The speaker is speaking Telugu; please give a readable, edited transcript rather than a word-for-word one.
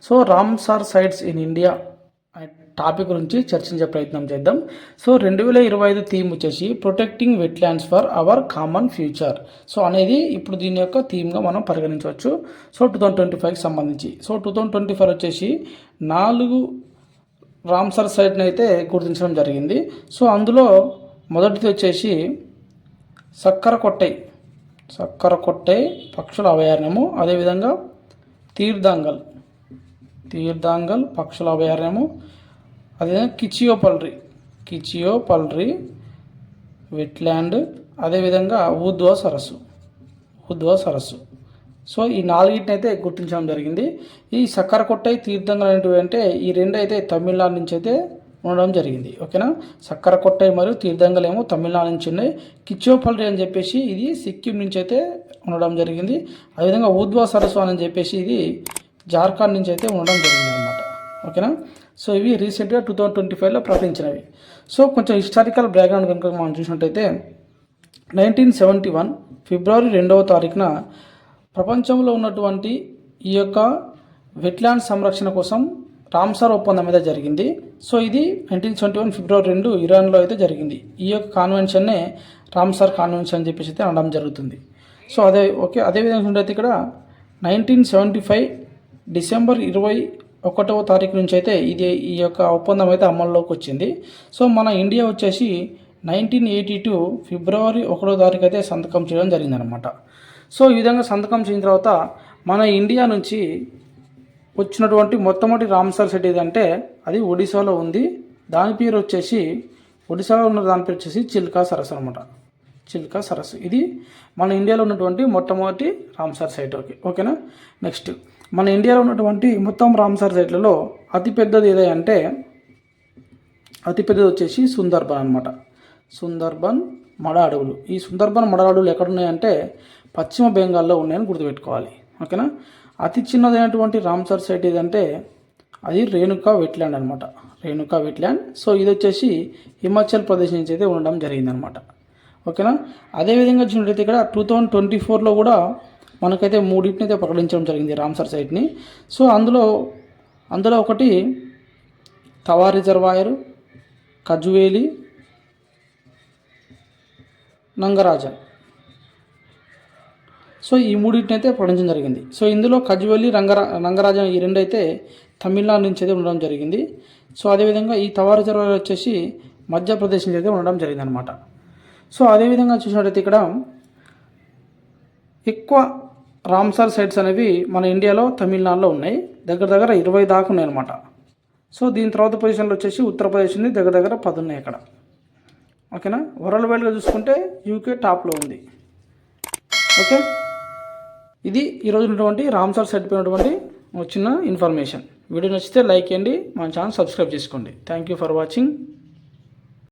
So Ramsar sites in India అనే టాపిక్ గురించి చర్చించే ప్రయత్నం చేద్దాం. సో 2025 థీమ్ వచ్చేసి protecting wetlands for our common future. So అనేది ఇప్పుడు దీని యొక్క థీమ్గా మనం పరిగణించవచ్చు. సో 2025కి సంబంధించి. సో 2024 వచ్చేసి 4 రామ్సార్ సైట్ని అయితే గుర్తించడం జరిగింది. సో అందులో మొదటిది వచ్చేసి సక్కరకొట్టై పక్షుల అభయారణ్యము, అదేవిధంగా తీర్థాంగల్ పక్షుల అభయారణ్యము, అదేవిధంగా కిచియోపల్రి వెట్లాండ్, అదేవిధంగా ఊద్వా సరస్సు. సో ఈ 4 అయితే గుర్తించడం జరిగింది. ఈ సక్కరకొట్టై తీర్థంగల్ అనేటివి అంటే ఈ 2 అయితే తమిళనాడు నుంచి అయితే ఉండడం జరిగింది. ఓకేనా, సక్కరకొట్టై మరియు తీర్థంగల్ ఏమో తమిళనాడు నుంచి ఉన్నాయి. కిచియోపల్రి అని చెప్పేసి ఇది సిక్కిం నుంచి అయితే ఉండడం జరిగింది. అదేవిధంగా ఊద్వా సరస్సు అని చెప్పేసి ఇది జార్ఖండ్ నుంచి అయితే ఉండడం జరిగింది అనమాట. ఓకేనా, సో ఇవి రీసెంట్గా 2025లో ప్రకటించినవి. సో కొంచెం హిస్టారికల్ బ్యాక్గ్రౌండ్ కనుక మనం చూసినట్టయితే 1971 ఫిబ్రవరి 2వ తారీఖున ప్రపంచంలో ఉన్నటువంటి ఈ యొక్క వెట్లాండ్ సంరక్షణ కోసం రామ్సార్ ఒప్పందం అయితే జరిగింది. సో ఇది 1971 ఫిబ్రవరి 2 ఇరాన్లో అయితే జరిగింది. ఈ యొక్క కాన్వెన్షన్నే రామ్సార్ కాన్వెన్షన్ అని చెప్పేసి అయితే అనడం జరుగుతుంది. సో అదేవిధంగా అయితే ఇక్కడ 1975 డిసెంబర్ 21వ తారీఖు నుంచి అయితే ఈ యొక్క ఒప్పందం అయితే అమల్లోకి వచ్చింది. సో మన ఇండియా వచ్చేసి 1982 ఫిబ్రవరి 1వ తారీఖు అయితే సంతకం చేయడం జరిగిందనమాట. సో ఈ విధంగా సంతకం చేసిన తర్వాత మన ఇండియా నుంచి వచ్చినటువంటి మొట్టమొదటి రామ్సార్ సైట్ ఏదంటే అది ఒడిశాలో ఉంది. దాని పేరు వచ్చేసి ఒడిశాలో ఉన్న దాని పేరు వచ్చేసి చిల్కా సరస్సు అనమాట. చిల్కా సరస్సు ఇది మన ఇండియాలో ఉన్నటువంటి మొట్టమొదటి రామ్సార్ సైట్. ఓకేనా. నెక్స్ట్ మన ఇండియాలో ఉన్నటువంటి మొత్తం రామ్సార్ సైట్లలో అతిపెద్దది ఏదంటే అతిపెద్దది వచ్చేసి సుందర్బన్ అనమాట. సుందర్బన్ మడ అడవులు. ఈ సుందర్బన్ మడ అడవులు ఎక్కడున్నాయంటే పశ్చిమ బెంగాల్లో ఉన్నాయని గుర్తుపెట్టుకోవాలి. ఓకేనా. అతి చిన్నదైనటువంటి రామ్సార్ సైట్ ఏదంటే అది రేణుకా వెట్లాండ్ అనమాట. రేణుకా వెట్లాండ్. సో ఇది వచ్చేసి హిమాచల్ ప్రదేశ్ నుంచి అయితే ఉండడం జరిగిందనమాట. ఓకేనా. అదేవిధంగా చూసినట్లయితే ఇక్కడ 2024లో కూడా మనకైతే 3 అయితే ప్రకటించడం జరిగింది రామ్సార్ సైట్ని. సో అందులో ఒకటి తవా రిజర్వాయర్, కజువేలి, నంగరాజన్. సో ఈ 3 అయితే ప్రకటించడం జరిగింది. సో ఇందులో కజువేలి, నంగరాజన్ ఈ 2 అయితే తమిళనాడు నుంచి అయితే ఉండడం జరిగింది. సో అదేవిధంగా ఈ తవా రిజర్వాయర్ వచ్చేసి మధ్యప్రదేశ్ నుంచి అయితే ఉండడం జరిగింది అనమాట. సో అదేవిధంగా చూసినట్టయితే ఇక్కడ ఎక్కువ రామ్సార్ సైట్స్ అనేవి మన ఇండియాలో తమిళనాడులో ఉన్నాయి. దగ్గర 20 దాకా ఉన్నాయి అనమాట. సో దీని తర్వాత పొజిషన్లో వచ్చేసి ఉత్తరప్రదేశ్ ఉంది. దగ్గర 10 ఉన్నాయి అక్కడ. ఓకేనా. వరల్డ్ వైడ్గా చూసుకుంటే యూకే టాప్లో ఉంది. ఓకే, ఇది ఈరోజు ఉన్నటువంటి రామ్సార్ సైట్ పై ఉన్నటువంటి చిన్న ఇన్ఫర్మేషన్. వీడియో నచ్చితే లైక్ చేయండి, మన ఛానల్ సబ్స్క్రైబ్ చేసుకోండి. Thank you for watching.